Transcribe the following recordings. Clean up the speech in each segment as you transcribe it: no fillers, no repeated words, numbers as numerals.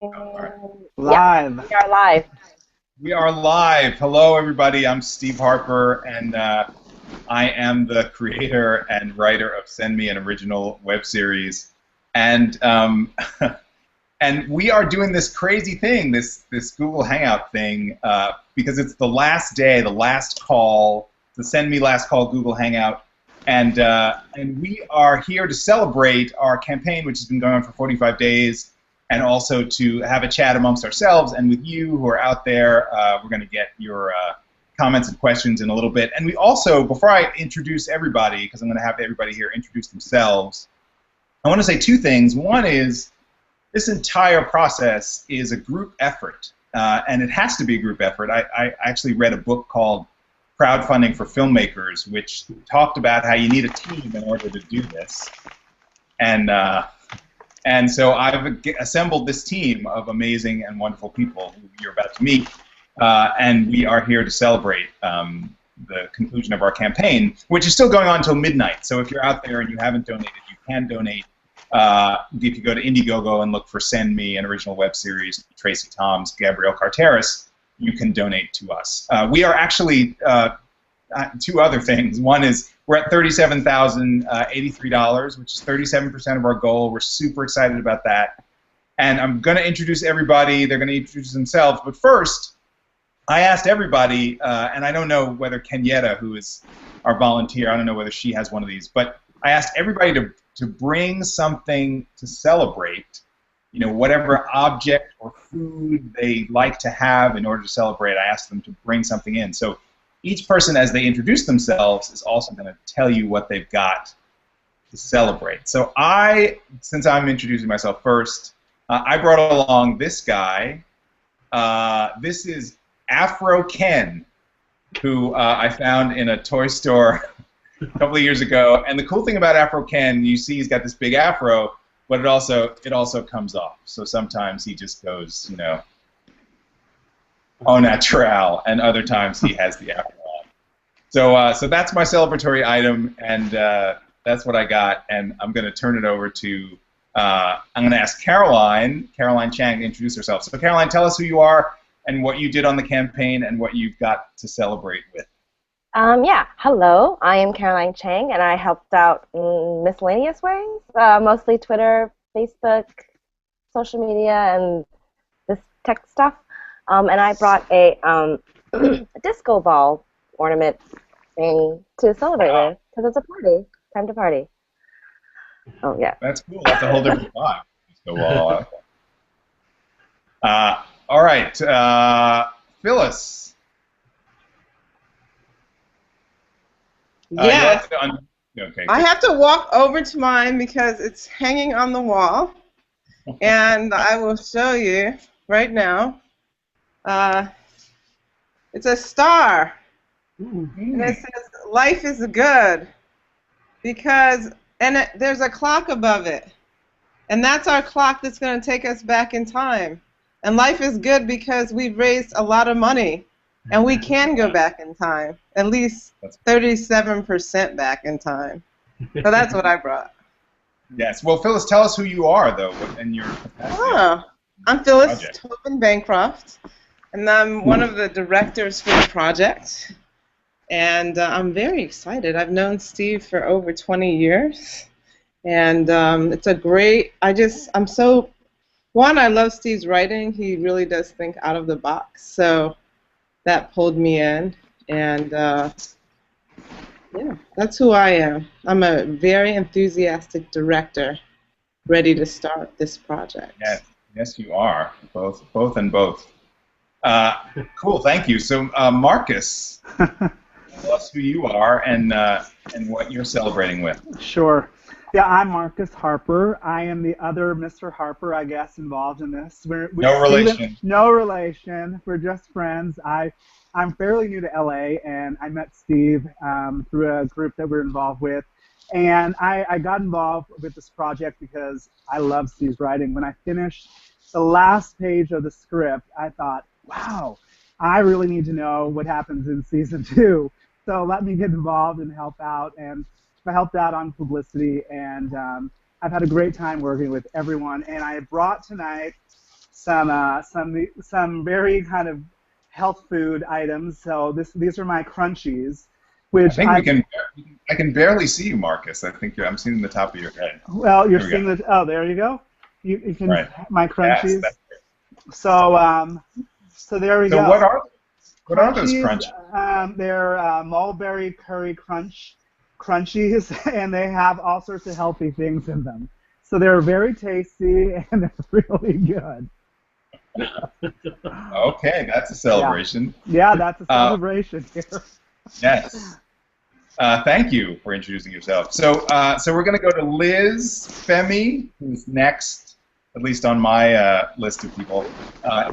Yeah, Live. we are live. We are live. Hello, everybody. I'm Steve Harper, and I am the creator and writer of Send Me an Original web series. And and we are doing this crazy thing, this Google Hangout thing, because it's the last day, the last call, the Send Me Last Call Google Hangout, and we are here to celebrate our campaign, which has been going on for 45 days. And also to have a chat amongst ourselves and with you who are out there. We're going to get your comments and questions in a little bit. And we also, before I introduce everybody, because I'm going to have everybody here introduce themselves, I want to say two things. One is this entire process is a group effort, and it has to be a group effort. I actually read a book called Crowdfunding for Filmmakers, which talked about how you need a team in order to do this. And so I've assembled this team of amazing and wonderful people who you're about to meet, and we are here to celebrate the conclusion of our campaign, which is still going on until midnight. So if you're out there and you haven't donated, you can donate. If you go to Indiegogo and look for Send Me an Original web series, Tracy Toms, Gabrielle Carteris, you can donate to us. We are actually two other things. One is we're at $37,083, which is 37% of our goal. We're super excited about that. And I'm going to introduce everybody. They're going to introduce themselves. But first, I asked everybody, and I don't know whether Kenyetta, who is our volunteer, I don't know whether she has one of these, but I asked everybody to bring something to celebrate, you know, whatever object or food they like to have in order to celebrate. I asked them to bring something in. So each person, as they introduce themselves, is also going to tell you what they've got to celebrate. So since I'm introducing myself first, I brought along this guy. This is Afro Ken, who I found in a toy store a couple of years ago. And the cool thing about Afro Ken, you see he's got this big afro, but it also comes off. So sometimes he just goes, you know, au naturel, and other times he has the afro on. So that's my celebratory item, and that's what I got. And I'm going to turn it over to, I'm going to ask Caroline Chang to introduce herself. So Caroline, tell us who you are and what you did on the campaign and what you've got to celebrate with. Yeah, hello. I am Caroline Chang, and I helped out in miscellaneous ways, mostly Twitter, Facebook, social media, and this tech stuff. And I brought a disco ball ornament thing to celebrate with, because it's a party. Time to party. Oh, yeah. That's cool. That's a whole different vibe. Disco ball. All right. Phyllis. Yes. Okay. I have to walk over to mine because it's hanging on the wall. And I will show you right now. It's a star. And it says, "Life is good." There's a clock above it. And that's our clock that's going to take us back in time. And life is good because we've raised a lot of money. And we can go back in time. At least 37% back in time. So that's what I brought. Yes. Well, Phyllis, tell us who you are, though, and your capacity. Oh, I'm Phyllis Project. Tobin Bancroft. And I'm one of the directors for the project. And I'm very excited. I've known Steve for over 20 years. And it's a great, I love Steve's writing. He really does think out of the box. So that pulled me in. And yeah, that's who I am. I'm a very enthusiastic director ready to start this project. Yes, you are. Both and both. Cool, thank you. So, Marcus, tell us who you are and what you're celebrating with. Sure. Yeah, I'm Marcus Harper. I am the other Mr. Harper, I guess, involved in this. No relation. No relation. We're just friends. I'm fairly new to LA, and I met Steve through a group that we're involved with. And I got involved with this project because I love Steve's writing. When I finished the last page of the script, I thought, wow, I really need to know what happens in season 2. So let me get involved and help out. And I helped out on publicity, and I've had a great time working with everyone. And I brought tonight some very kind of health food items. So these are my crunchies, which I can barely see you, Marcus. I think I'm seeing the top of your head. Well, you're seeing the. Oh, there you go. You can my crunchies. Yes, so there we go. So what are those crunchies? They're mulberry curry crunchies, and they have all sorts of healthy things in them. So they're very tasty and they're really good. Okay, that's a celebration. Yeah, that's a celebration here. Yes. Thank you for introducing yourself. So we're going to go to Liz Femi, who's next, at least on my list of people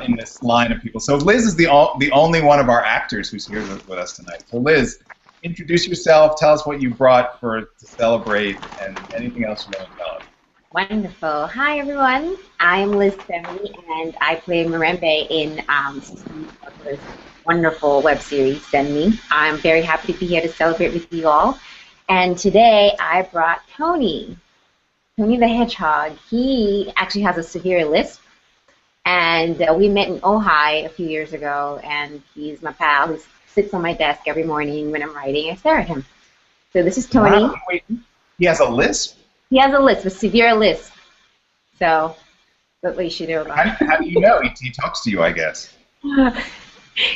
in this line of people. So Liz is the only one of our actors who's here with us tonight. So Liz, introduce yourself. Tell us what you brought to celebrate, and anything else you want to tell us. Wonderful. Hi, everyone. I'm Liz Femi, and I play Mirembe in this wonderful web series, Send Me. I'm very happy to be here to celebrate with you all. And today I brought Tony the Hedgehog. He actually has a severe lisp, and we met in Ojai a few years ago, and he's my pal. He sits on my desk every morning when I'm writing. I stare at him. So this is Tony. Wow, wait, he has a lisp? He has a lisp, a severe lisp. So that's what you should know about it. How do you know? He talks to you, I guess.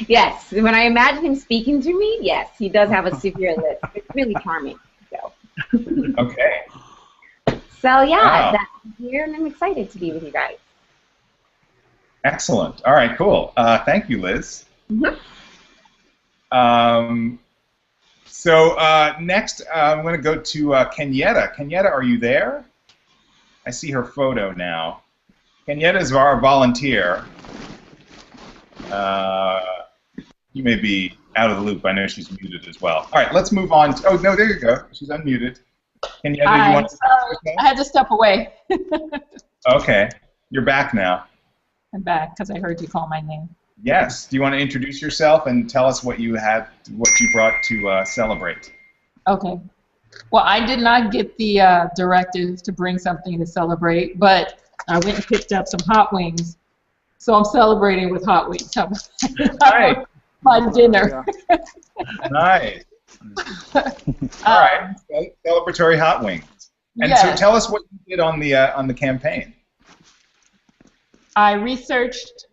Yes. When I imagine him speaking to me, yes, he does have a severe lisp. It's really charming. So. Okay. So, yeah, Wow. that's here, and I'm excited to be with you guys. Excellent. All right, cool. Thank you, Liz. Mm-hmm. So next, I'm going to go to Kenyetta. Kenyetta, are you there? I see her photo now. Kenyetta is our volunteer. You may be out of the loop. I know she's muted as well. All right, let's move on. Oh, no, there you go. She's unmuted. Kenyetta, you want to I had to step away. Okay, you're back now. I'm back because I heard you call my name. Yes. Do you want to introduce yourself and tell us what you brought to celebrate? Okay. Well, I did not get the directive to bring something to celebrate, but I went and picked up some hot wings. So I'm celebrating with hot wings. Right. My dinner. Nice. All right. Celebratory hot wings. And so tell us what you did on the campaign. I researched.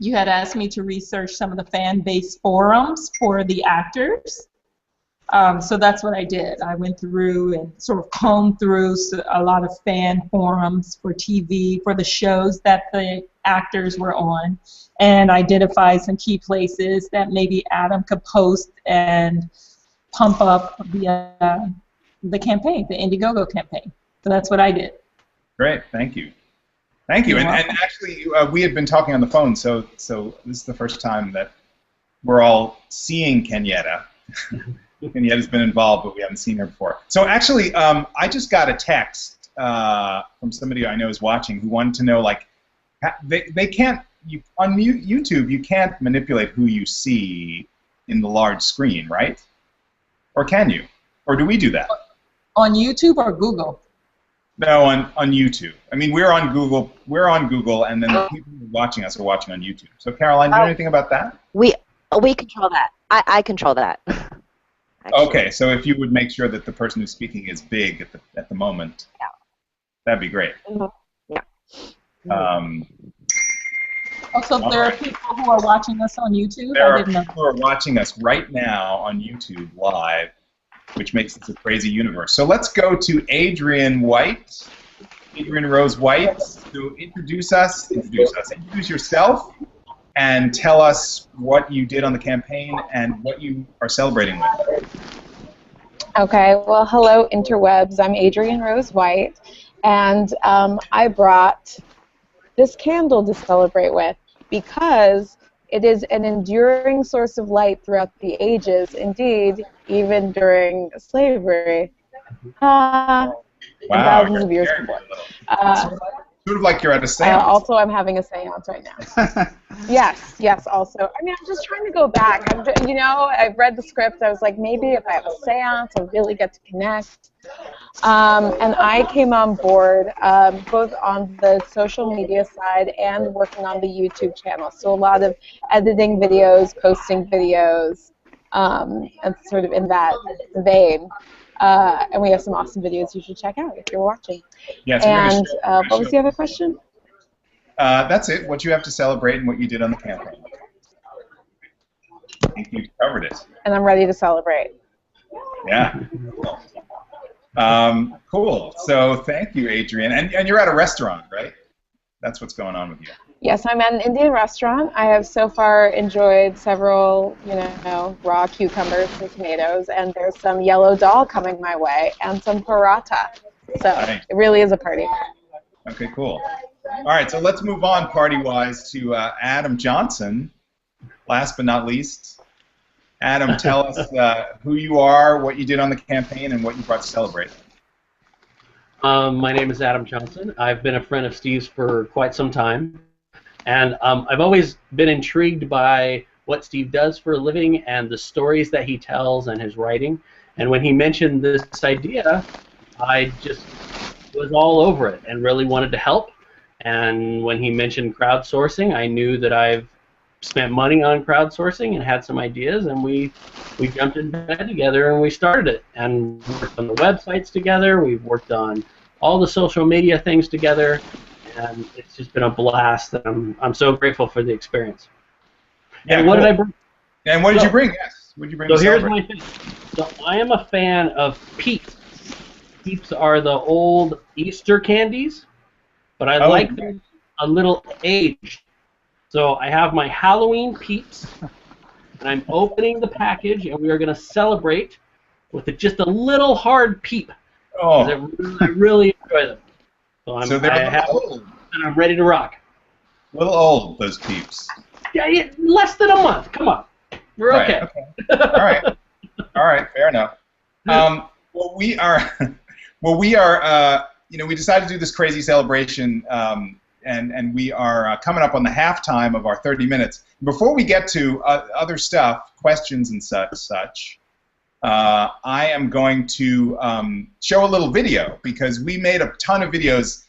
You had asked me to research some of the fan-based forums for the actors. So that's what I did. I went through and sort of combed through a lot of fan forums for TV, for the shows that the actors were on, and identified some key places that maybe Adam could post and pump up the campaign, the Indiegogo campaign. So that's what I did. Great, thank you. Thank you. And actually, we had been talking on the phone, so this is the first time that we're all seeing Kenyetta. Kenyetta's been involved, but we haven't seen her before. So actually, I just got a text from somebody I know is watching who wanted to know, like, they can't, on YouTube, you can't manipulate who you see in the large screen, right? Or can you? Or do we do that? On YouTube or Google? No, on YouTube. I mean, we're on Google, and then the people who are watching us are watching on YouTube. So, Caroline, do you know anything about that? We control that. I control that. Actually. Okay, so if you would make sure that the person who's speaking is big at the moment, that'd be great. Mm-hmm. Yeah. Also, there are people who are watching us on YouTube. There are people who are watching us right now on YouTube live, which makes this a crazy universe. So let's go to Adrian White, Adrian Rose White. So introduce yourself, and tell us what you did on the campaign and what you are celebrating with. Okay, well, hello, interwebs. I'm Adrian Rose White, and I brought this candle to celebrate with because it is an enduring source of light throughout the ages, indeed, even during slavery. Wow, thousands of years before. Sort of like you're at a seance. Also, I'm having a seance right now. Yes, also. I mean, I'm just trying to go back. I read the script. I was like, maybe if I have a seance, I'll really get to connect. And I came on board both on the social media side and working on the YouTube channel. So a lot of editing videos, posting videos, and sort of in that vein. And we have some awesome videos you should check out if you're watching. Yes, and what was the other question? That's it. What you have to celebrate and what you did on the campaign. I think you covered it. And I'm ready to celebrate. Yeah. Cool. So thank you, Adrian. And you're at a restaurant, right? That's what's going on with you. Yes, I'm at an Indian restaurant. I have so far enjoyed several, raw cucumbers and tomatoes, and there's some yellow dal coming my way, and some paratha. So it really is a party. Okay, cool. All right, so let's move on party-wise to Adam Johnson. Last but not least, Adam, tell us who you are, what you did on the campaign, and what you brought to celebrate. My name is Adam Johnson. I've been a friend of Steve's for quite some time. And I've always been intrigued by what Steve does for a living and the stories that he tells and his writing. And when he mentioned this idea, I just was all over it and really wanted to help. And when he mentioned crowdsourcing, I knew that I've spent money on crowdsourcing and had some ideas, and we jumped in bed together and we started it. And we worked on the websites together. We've worked on all the social media things together. And it's just been a blast. I'm so grateful for the experience. Yeah, and what did I bring? And what did you bring? Yes. What did you bring? So to here's celebrate? my thing. So I am a fan of Peeps. Peeps are the old Easter candies, but I like them a little aged. So I have my Halloween Peeps, and I'm opening the package, and we are going to celebrate with just a little hard peep. Oh. I really enjoy them. So they're old. And I'm ready to rock. A little old, those Peeps. Yeah, less than a month. Come on. We're okay. All right. All right. Fair enough. Well, we are. We decided to do this crazy celebration, and we are coming up on the halftime of our 30 minutes. Before we get to other stuff, questions and such. I am going to show a little video because we made a ton of videos.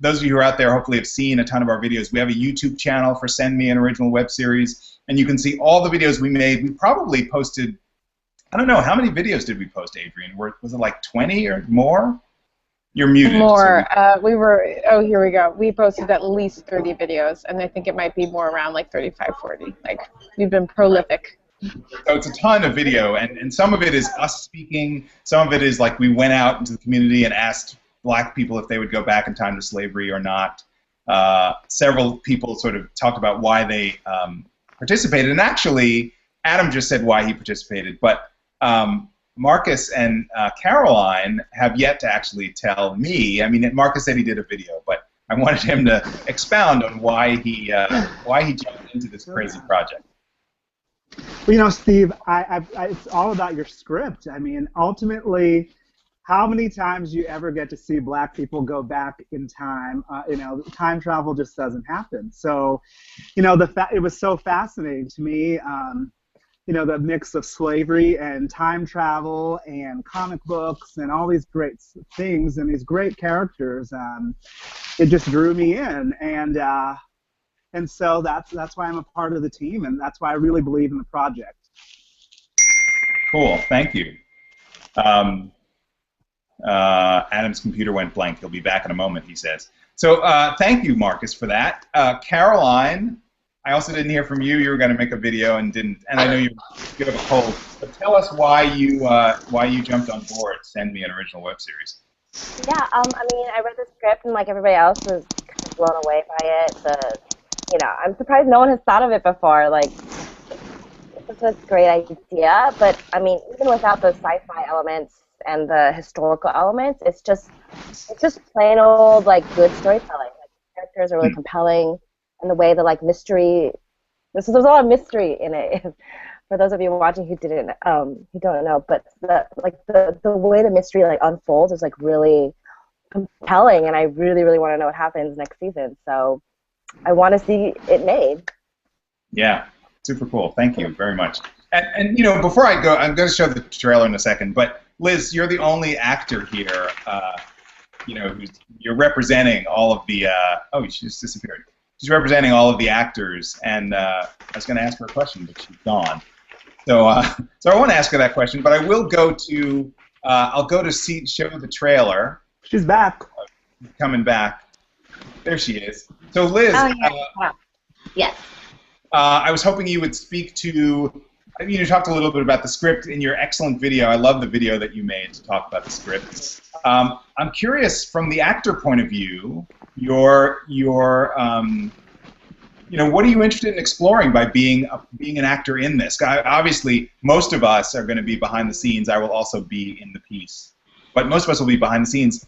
Those of you who are out there hopefully have seen a ton of our videos. We have a YouTube channel for Send Me an Original Web Series, and you can see all the videos we made. We probably posted, I don't know, how many videos did we post, Adrian? Was it like 20 or more? You're muted. More. Here we go. We posted at least 30 videos, and I think it might be more around like 35, 40. Like, we've been prolific. So it's a ton of video, and some of it is us speaking. Some of it is like we went out into the community and asked black people if they would go back in time to slavery or not. Several people sort of talked about why they participated, and actually Adam just said why he participated, but Marcus and Caroline have yet to actually tell me. I mean, Marcus said he did a video, but I wanted him to expound on why he jumped into this crazy project. Well, Steve, it's all about your script. I mean, ultimately, how many times do you ever get to see black people go back in time? Time travel just doesn't happen. So, it was so fascinating to me, the mix of slavery and time travel and comic books and all these great things and these great characters. It just drew me in, and so that's why I'm a part of the team, and that's why I really believe in the project. Cool, thank you. Adam's computer went blank. He'll be back in a moment, he says. So thank you, Marcus, for that. Caroline, I also didn't hear from you. You were going to make a video and didn't, and I know you have a cold. But tell us why you jumped on board Send Me an Original Web Series. Yeah, I read the script and like everybody else was kind of blown away by it. I'm surprised no one has thought of it before. Like, it's a great idea, but I mean, even without the sci-fi elements and the historical elements, it's just plain old like good storytelling. Like, the characters are really compelling, and the way the like mystery. There's a lot of mystery in it. For those of you watching who don't know, but the way the mystery like unfolds is like really compelling, and I really, really want to know what happens next season. So I want to see it made. Yeah, super cool. Thank you very much. And you know, before I go, I'm going to show the trailer in a second. But Liz, you're the only actor here. You know, you're representing all of the. Oh, she just disappeared. She's representing all of the actors, and I was going to ask her a question, but she's gone. So, so I won't ask her that question, but I will go to. I'll go to show the trailer. She's back. Coming back. There she is. So, Liz. Oh, yeah. Yes. I was hoping you would speak to. You talked a little bit about the script in your excellent video. I love the video that you made to talk about the script. I'm curious, from the actor point of view, you know, what are you interested in exploring by being an actor in this? Obviously, most of us are going to be behind the scenes. I will also be in the piece, but most of us will be behind the scenes.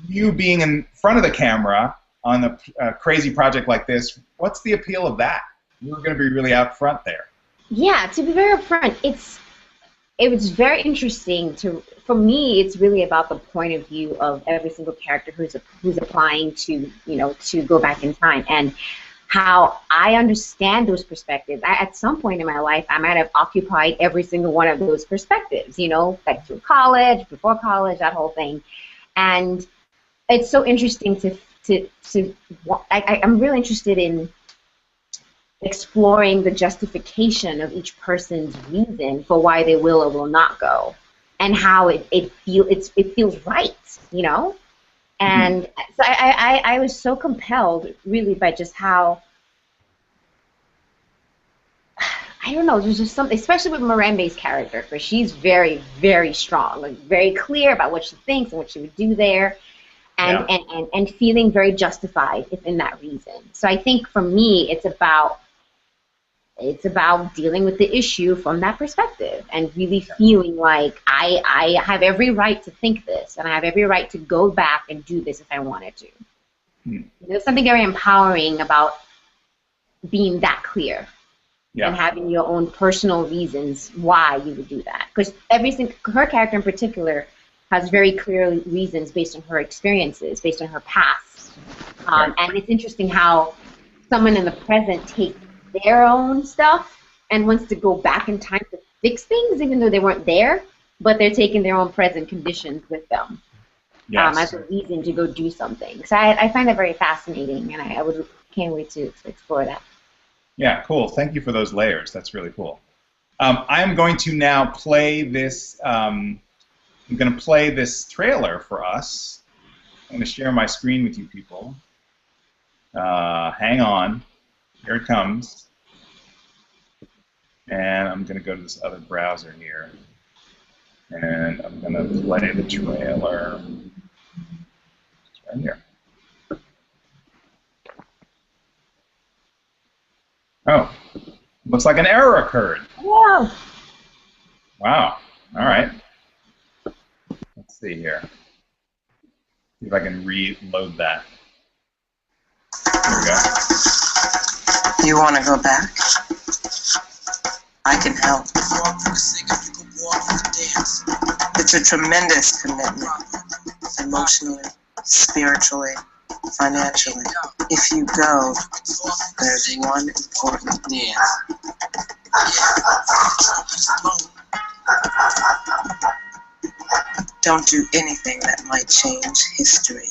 You being in front of the camera on a crazy project like this, what's the appeal of that? You're going to be really out front there. Yeah, to be very upfront, it was very interesting for me. It's really about the point of view of every single character who's applying to, you know, to go back in time, and how I understand those perspectives. At some point in my life, I might have occupied every single one of those perspectives, you know, like through college, before college, that whole thing, and it's so interesting I'm really interested in exploring the justification of each person's reason for why they will or will not go, and how it feels right, you know. And so I was so compelled, really, by just how, I don't know, there's just something, especially with Mirembe's character, because she's very, very strong, like very clear about what she thinks and what she would do there, and feeling very justified in that reason. So I think for me, it's about dealing with the issue from that perspective, and really feeling like I have every right to think this, and I have every right to go back and do this if I wanted to. There's something very empowering about being that clear, and having your own personal reasons why you would do that. Because her character in particular has very clear reasons based on her experiences, based on her past. And it's interesting how someone in the present takes their own stuff and wants to go back in time to fix things, even though they weren't there, but they're taking their own present conditions with them as a reason to go do something. So I find that very fascinating, and I can't wait to explore that. Yeah, cool. Thank you for those layers. That's really cool. I'm going to now play this. I'm going to play this trailer for us. I'm going to share my screen with you people. Hang on. Here it comes. And I'm going to go to this other browser here. And I'm going to play the trailer. It's right here. Oh, looks like an error occurred. Wow. Wow. All right. Let's see here. See if I can reload that. Here we go. You want to go back? I can help. It's a tremendous commitment, emotionally, spiritually, financially. If you go, there's one important don't do anything that might change history.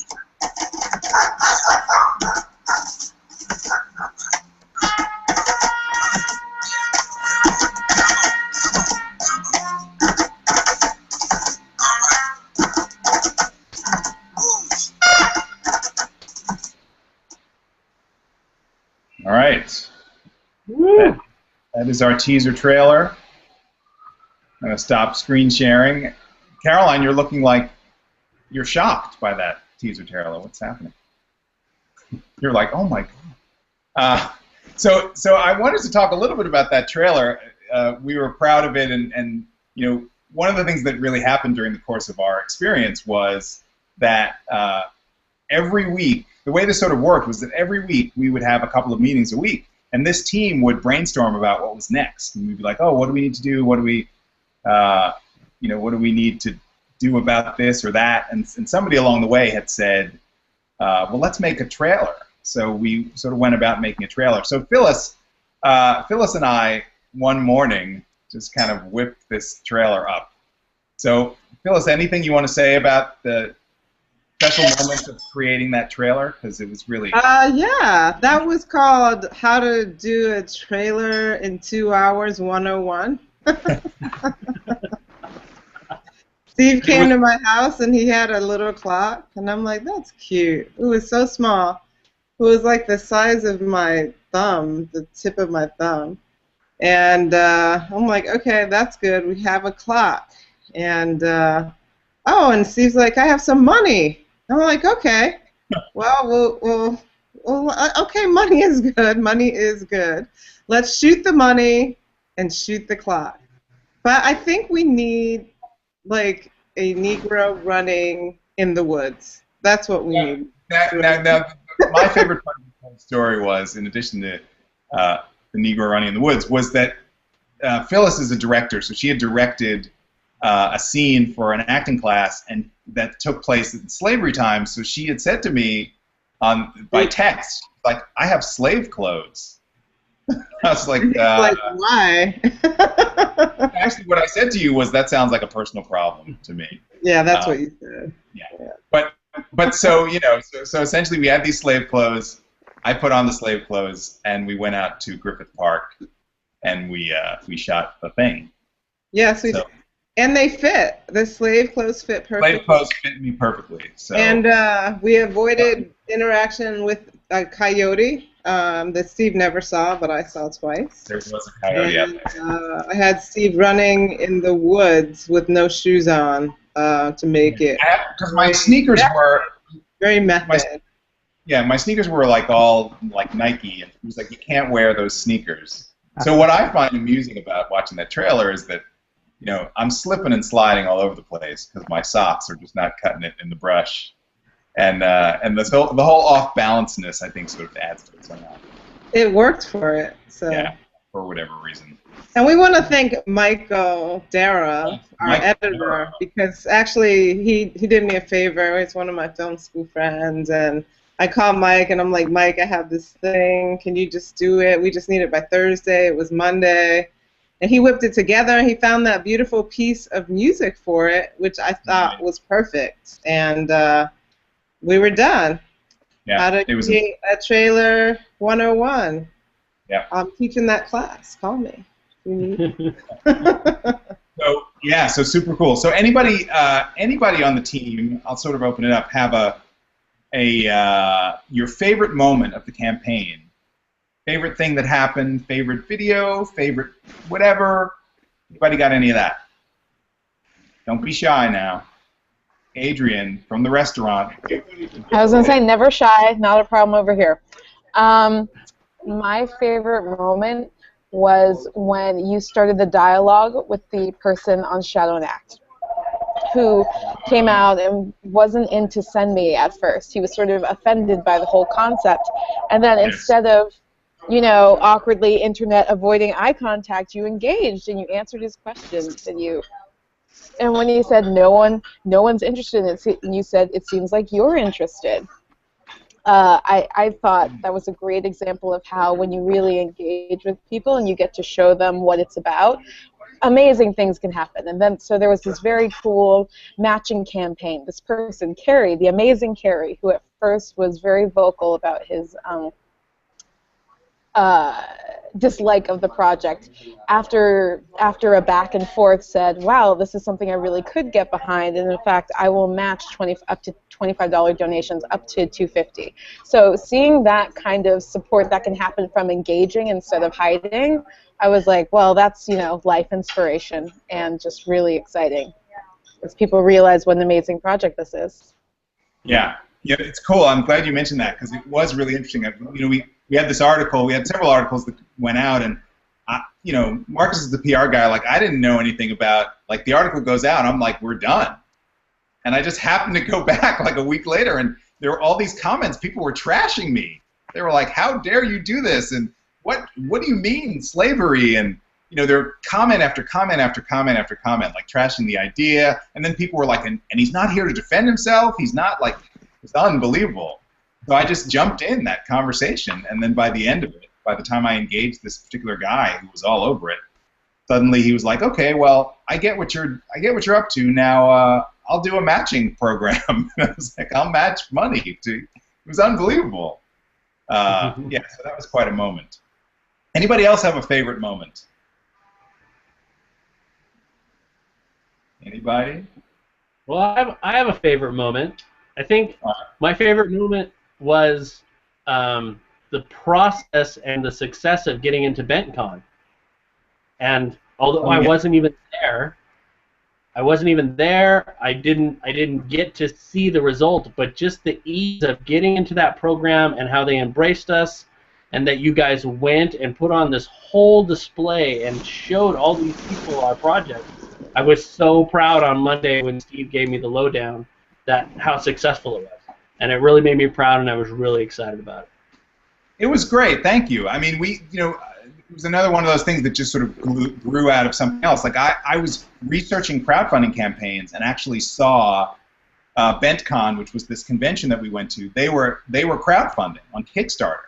All right. That is our teaser trailer. I'm going to stop screen sharing. Caroline, you're looking like you're shocked by that teaser trailer. What's happening? You're like, oh my God. So I wanted to talk a little bit about that trailer. We were proud of it, and you know, one of the things that really happened during the course of our experience was that every week, the way this sort of worked was that every week we would have a couple of meetings a week, and this team would brainstorm about what was next, and we'd be like, oh, what do we need to do? What do we, you know, what do we need to do about this or that? And somebody along the way had said, well, let's make a trailer. So we sort of went about making a trailer. So Phyllis and I, one morning, just kind of whipped this trailer up. So Phyllis, anything you want to say about the special moments of creating that trailer? Because it was really... Yeah, that was called How to Do a Trailer in 2 Hours 101. Steve came to my house and he had a little clock, and I'm like, that's cute. It was so small. It was like the size of my thumb, the tip of my thumb. And I'm like, okay, that's good. We have a clock. And, oh, and Steve's like, I have some money. I'm like, okay. Well, okay, money is good. Money is good. Let's shoot the money and shoot the clock. But I think we need, like, a Negro running in the woods. That's what we need. Now, my favorite part of the whole story was, in addition to the Negro running in the woods, was that Phyllis is a director, so she had directed a scene for an acting class, and that took place in slavery times. So she had said to me by text, like, I have slave clothes. I was like, why? Actually, what I said to you was, that sounds like a personal problem to me. Yeah, that's what you said. Yeah. But so, you know, so essentially we had these slave clothes. I put on the slave clothes, and we went out to Griffith Park, and we shot the thing. Yes, and they fit. The slave clothes fit perfectly. Slave clothes fit me perfectly. So. And we avoided interaction with a coyote that Steve never saw, but I saw twice. There was a coyote out there. I had Steve running in the woods with no shoes on to make it. Because my sneakers were very method. My sneakers were like all like Nike, and he was like, you can't wear those sneakers. So what I find amusing about watching that trailer is that, you know, I'm slipping and sliding all over the place because my socks are just not cutting it in the brush, and the whole off balanceness, I think, sort of adds to it somehow. It worked for it, so. Yeah, for whatever reason. And we want to thank Michael Dara, our editor, because actually he did me a favor. He's one of my film school friends, and I called Mike, and I'm like, Mike, I have this thing. Can you just do it? We just need it by Thursday. It was Monday. And he whipped it together, and he found that beautiful piece of music for it, which I thought was perfect. And we were done. Yeah, How to create a trailer 101. Yeah. I'm teaching that class. Call me. So super cool. So anybody on the team, I'll sort of open it up, have your favorite moment of the campaign. Favorite thing that happened, favorite video, favorite whatever. Anybody got any of that? Don't be shy now. Adrian from the restaurant. I was going to say, never shy, not a problem over here. My favorite moment was when you started the dialogue with the person on Shadow and Act, who came out and wasn't in to send me at first. He was sort of offended by the whole concept. And then instead of, you know, awkwardly internet avoiding eye contact, you engaged and you answered his questions, and when he said no one's interested in it, and you said it seems like you're interested. I thought that was a great example of how when you really engage with people and you get to show them what it's about, amazing things can happen. And then so there was this very cool matching campaign. This person, Carrie, the amazing Carrie, who at first was very vocal about his dislike of the project, after a back and forth said, wow, this is something I really could get behind, and in fact I will match up to $25 donations up to $250. So seeing that kind of support that can happen from engaging instead of hiding, I was like, well, that's, you know, life inspiration and just really exciting as people realize what an amazing project this is. Yeah, it's cool. I'm glad you mentioned that because it was really interesting. You know, we had this article, we had several articles that went out, and you know, Marcus is the PR guy. Like, I didn't know anything about, like, the article goes out, and I'm like, we're done. And I just happened to go back like a week later, and there were all these comments. People were trashing me. They were like, how dare you do this? And what do you mean, slavery? And, there were comment after comment after comment after comment, like trashing the idea, and then people were like, and he's not here to defend himself. He's not like, it's unbelievable. So I just jumped in that conversation, and then by the end of it, by the time I engaged this particular guy who was all over it, suddenly he was like, okay, well, I get what you're up to now. I'll do a matching program. And I was like, I'll match money. It was unbelievable. Yeah, so that was quite a moment. Anybody else have a favorite moment? Anybody? Well, I have a favorite moment. I think my favorite moment was the process and the success of getting into BentCon. And although I wasn't even there, I didn't get to see the result, but just the ease of getting into that program and how they embraced us, and that you guys went and put on this whole display and showed all these people our project. I was so proud on Monday when Steve gave me the lowdown that how successful it was, and it really made me proud, and I was really excited about it. It was great. Thank you. I mean, it was another one of those things that just sort of grew out of something else. Like I was researching crowdfunding campaigns and actually saw BentCon, which was this convention that we went to. They were crowdfunding on Kickstarter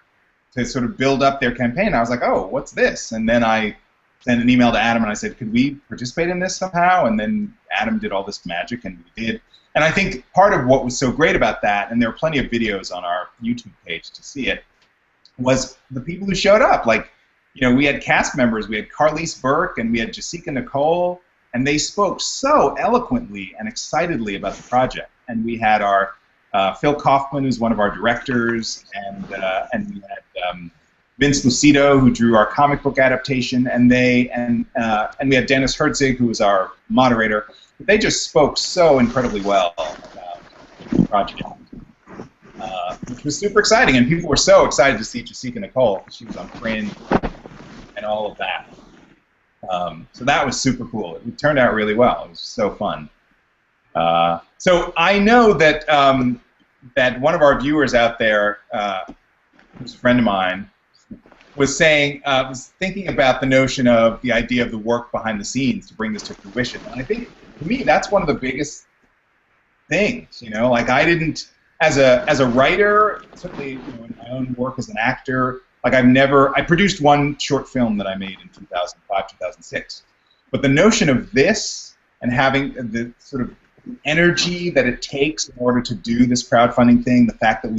to sort of build up their campaign. I was like, oh, what's this? And then I sent an email to Adam and I said, could we participate in this somehow? And then Adam did all this magic, and we did. And I think part of what was so great about that, and there are plenty of videos on our YouTube page to see it, was the people who showed up. Like, we had cast members. We had Carlise Burke and we had Jessica Nicole, and they spoke so eloquently and excitedly about the project. And we had our Phil Kaufman, who's one of our directors, and we had Vince Lucido, who drew our comic book adaptation, and we had Dennis Herzig, who was our moderator. They just spoke so incredibly well about the project, which was super exciting, and people were so excited to see Jessica Nicole because she was on Fringe and all of that. So that was super cool. It turned out really well. It was so fun. So I know that that one of our viewers out there, who's a friend of mine, was thinking about the notion of the idea of the work behind the scenes to bring this to fruition. And I think, to me, that's one of the biggest things. Like I didn't, as a writer, certainly in my own work as an actor, like I produced one short film that I made in 2005, 2006. But the notion of this and having the sort of energy that it takes in order to do this crowdfunding thing, the fact that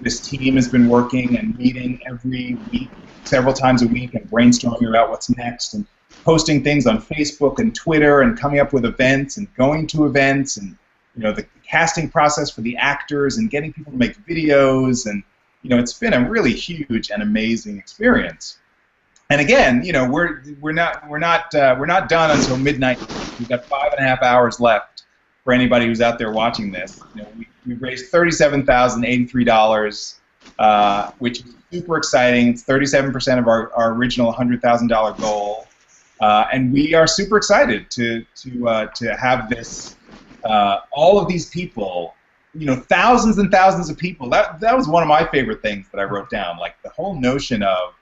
this team has been working and meeting every week, several times a week, and brainstorming about what's next, and posting things on Facebook and Twitter, and coming up with events, and going to events, and the casting process for the actors, and getting people to make videos, and it's been a really huge and amazing experience. And again, we're not done until midnight. We've got 5.5 hours left for anybody who's out there watching this. We've raised $37,083, which is super exciting. It's 37% of our original $100,000 goal, and we are super excited to have this. All of these people, thousands and thousands of people. That was one of my favorite things that I wrote down. Like the whole notion of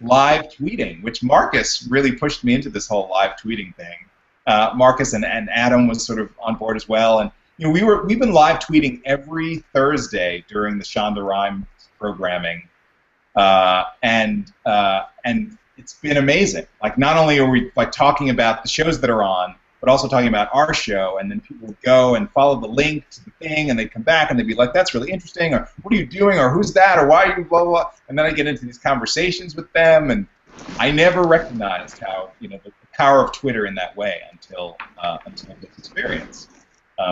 live tweeting, which Marcus really pushed me into this whole live tweeting thing. Marcus and Adam was sort of on board as well, and we've been live tweeting every Thursday during the Shonda Rhimes programming, and it's been amazing. Like not only are we like talking about the shows that are on, but also talking about our show, and then people would go and follow the link to the thing, and they'd come back and they'd be like, that's really interesting, or what are you doing, or who's that, or why are you blah, blah, blah. And then I get into these conversations with them, and I never recognized how, the power of Twitter in that way until this experience.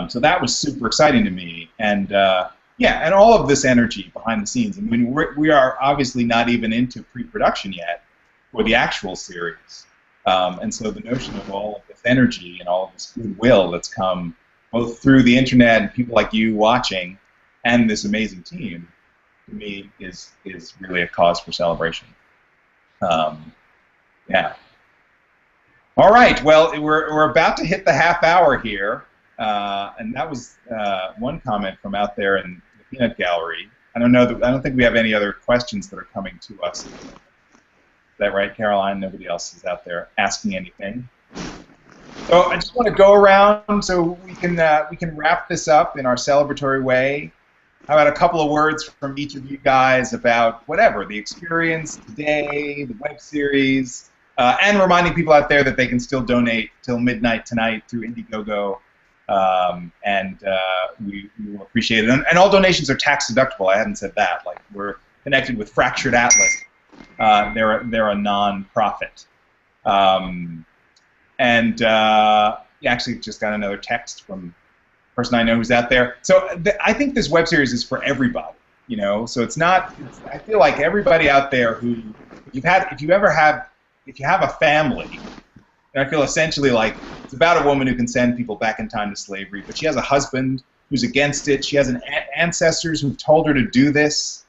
So that was super exciting to me, and and all of this energy behind the scenes. I mean, we are obviously not even into pre-production yet for the actual series. And so the notion of all of this energy and all of this goodwill that's come both through the internet and people like you watching and this amazing team, to me, is really a cause for celebration. Yeah. All right. Well, we're about to hit the half hour here, and that was one comment from out there in the peanut gallery. I don't think we have any other questions that are coming to us. that right, Caroline? Nobody else is out there asking anything. So I just want to go around so we can wrap this up in our celebratory way. How about a couple of words from each of you guys about whatever, the experience today, the web series, and reminding people out there that they can still donate till midnight tonight through Indiegogo, and we will appreciate it. And all donations are tax deductible. I hadn't said that. Like, we're connected with Fractured Atlas. They're a non-profit. And actually just got another text from a person I know who's out there. So I think this web series is for everybody, you know. So it's not. I feel like everybody out there who, if you have a family, and I feel essentially like it's about a woman who can send people back in time to slavery, but she has a husband who's against it. She has ancestors who've told her to do this.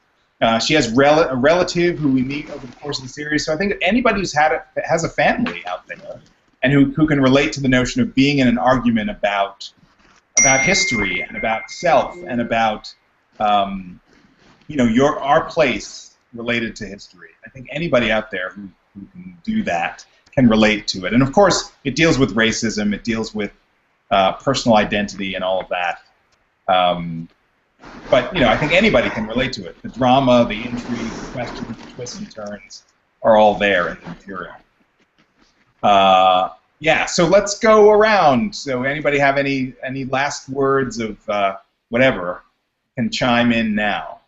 She has a relative who we meet over the course of the series. So I think anybody who's has a family out there, and who can relate to the notion of being in an argument about history and about self and about our place related to history. I think anybody out there who can do that can relate to it. And of course, it deals with racism. It deals with personal identity and all of that. But I think anybody can relate to it. The drama, the intrigue, the questions, the twists and turns are all there in the material. Yeah, so let's go around. So anybody have any last words of whatever can chime in now.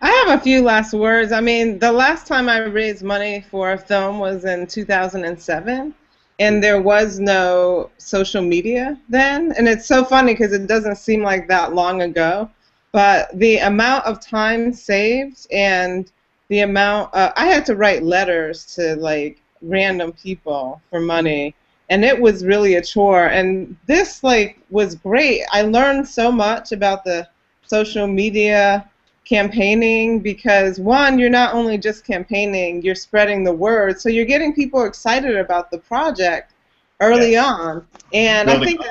I have a few last words. I mean, the last time I raised money for a film was in 2007, and there was no social media then. And it's so funny because it doesn't seem like that long ago. But the amount of time saved and the amount I had to write letters to like random people for money, and it was really a chore. And this was great. I learned so much about the social media campaigning because, one, you're not only just campaigning, you're spreading the word, so you're getting people excited about the project early on. And I think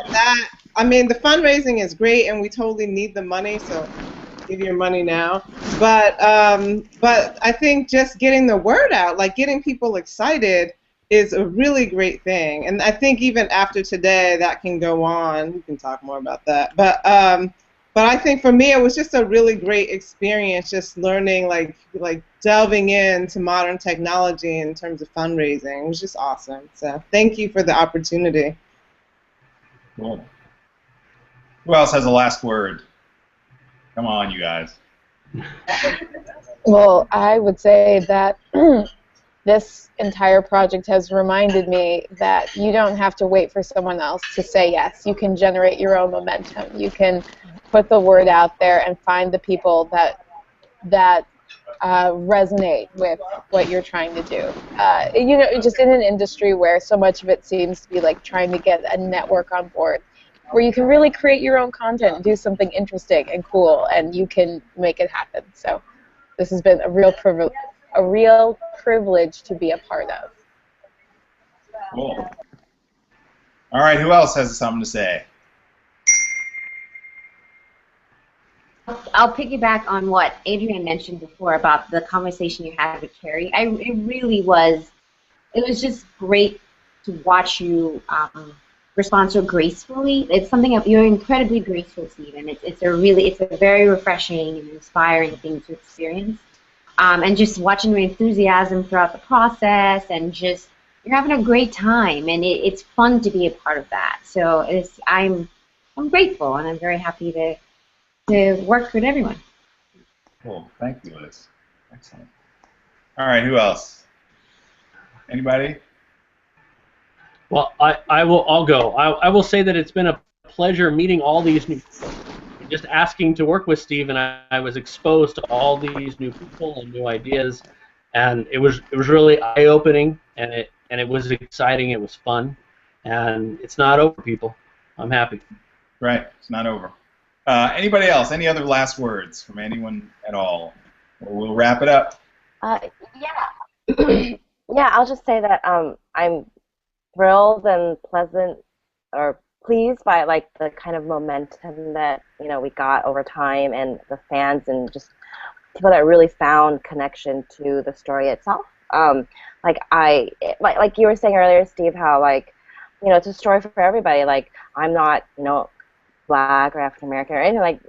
I mean, the fundraising is great, and we totally need the money, so give your money now. But I think just getting the word out, like getting people excited, is a really great thing. And I think even after today, that can go on. We can talk more about that. But I think for me, it was just a really great experience, just learning, like delving into modern technology in terms of fundraising. It was just awesome. So thank you for the opportunity. Cool. Who else has a last word? Come on, you guys. Well, I would say that this entire project has reminded me that you don't have to wait for someone else to say yes. You can generate your own momentum. You can put the word out there and find the people that resonate with what you're trying to do. Just in an industry where so much of it seems to be like trying to get a network on board, where you can really create your own content and do something interesting and cool, and you can make it happen. So this has been a real privilege to be a part of. Cool. All right, who else has something to say? I'll piggyback on what Adrian mentioned before about the conversation you had with Carrie. It was just great to watch you respond so gracefully. It's something you're incredibly graceful, Steve, and it's a very refreshing and inspiring thing to experience. And just watching your enthusiasm throughout the process, and just you're having a great time, and it's fun to be a part of that. So I'm grateful, and I'm very happy to work with everyone. Cool. Thank you, Liz. Excellent. All right, who else? Anybody? Well, I'll go. I will say that it's been a pleasure meeting all these new people. Just asking to work with Steve, and I was exposed to all these new people and new ideas, and it was really eye-opening, and it was exciting. It was fun, and it's not over, people. I'm happy. Right, it's not over. Anybody else? Any other last words from anyone at all? Or we'll wrap it up. Yeah. Yeah, I'll just say that I'm thrilled and pleased by the kind of momentum that we got over time, and the fans and just people that really found connection to the story itself. Like you were saying earlier, Steve, how like, it's a story for everybody. Like I'm not, Black or African American or anything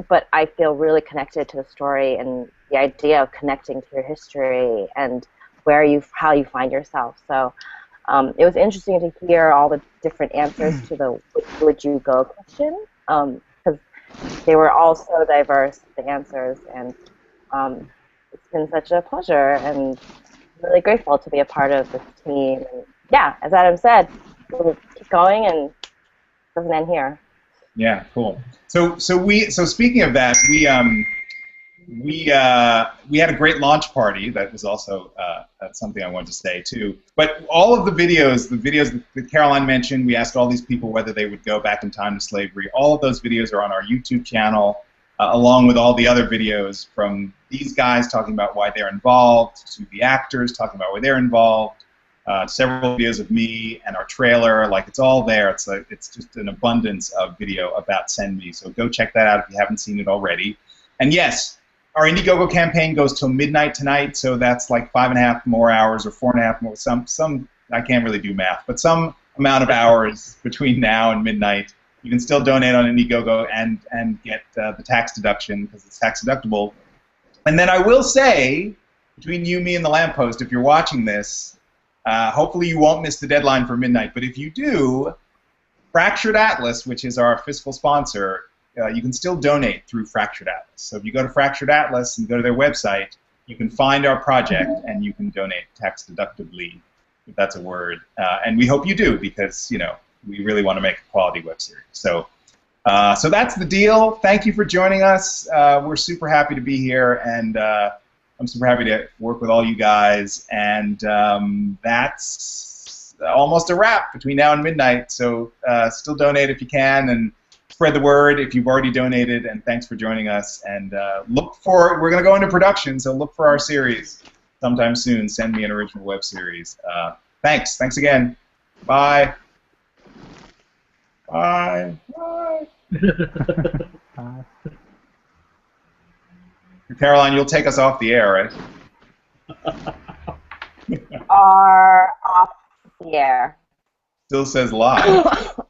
but I feel really connected to the story and the idea of connecting to your history and how you find yourself. So it was interesting to hear all the different answers to the "which would you go" question, because they were all so diverse, the answers, and it's been such a pleasure and really grateful to be a part of this team. And yeah, as Adam said, we'll keep going and it doesn't end here. Yeah, cool. So speaking of that, we had a great launch party. That was also that's something I wanted to say too. But all of the videos that Caroline mentioned, we asked all these people whether they would go back in time to slavery. All of those videos are on our YouTube channel, along with all the other videos from these guys talking about why they're involved, to the actors talking about why they're involved. Several videos of me and our trailer, like it's all there. It's just an abundance of video about Send Me. So go check that out if you haven't seen it already. And yes, our Indiegogo campaign goes till midnight tonight, so that's like 5.5 more hours or 4.5 more. Some I can't really do math, but some amount of hours between now and midnight. You can still donate on Indiegogo and get the tax deduction because it's tax deductible. And then I will say, between you, me, and the lamppost, if you're watching this. Hopefully you won't miss the deadline for midnight, but if you do, Fractured Atlas, which is our fiscal sponsor, you can still donate through Fractured Atlas. So if you go to Fractured Atlas and go to their website, you can find our project and you can donate tax deductively, if that's a word. And we hope you do because, we really want to make a quality web series. So that's the deal. Thank you for joining us. We're super happy to be here, and I'm super happy to work with all you guys, and that's almost a wrap between now and midnight, so still donate if you can, and spread the word if you've already donated, and thanks for joining us, and we're going to go into production, so look for our series sometime soon. Send Me an original web series. Thanks again. Bye. Bye. Bye. Caroline, you'll take us off the air, right? Are off the air. Still says live.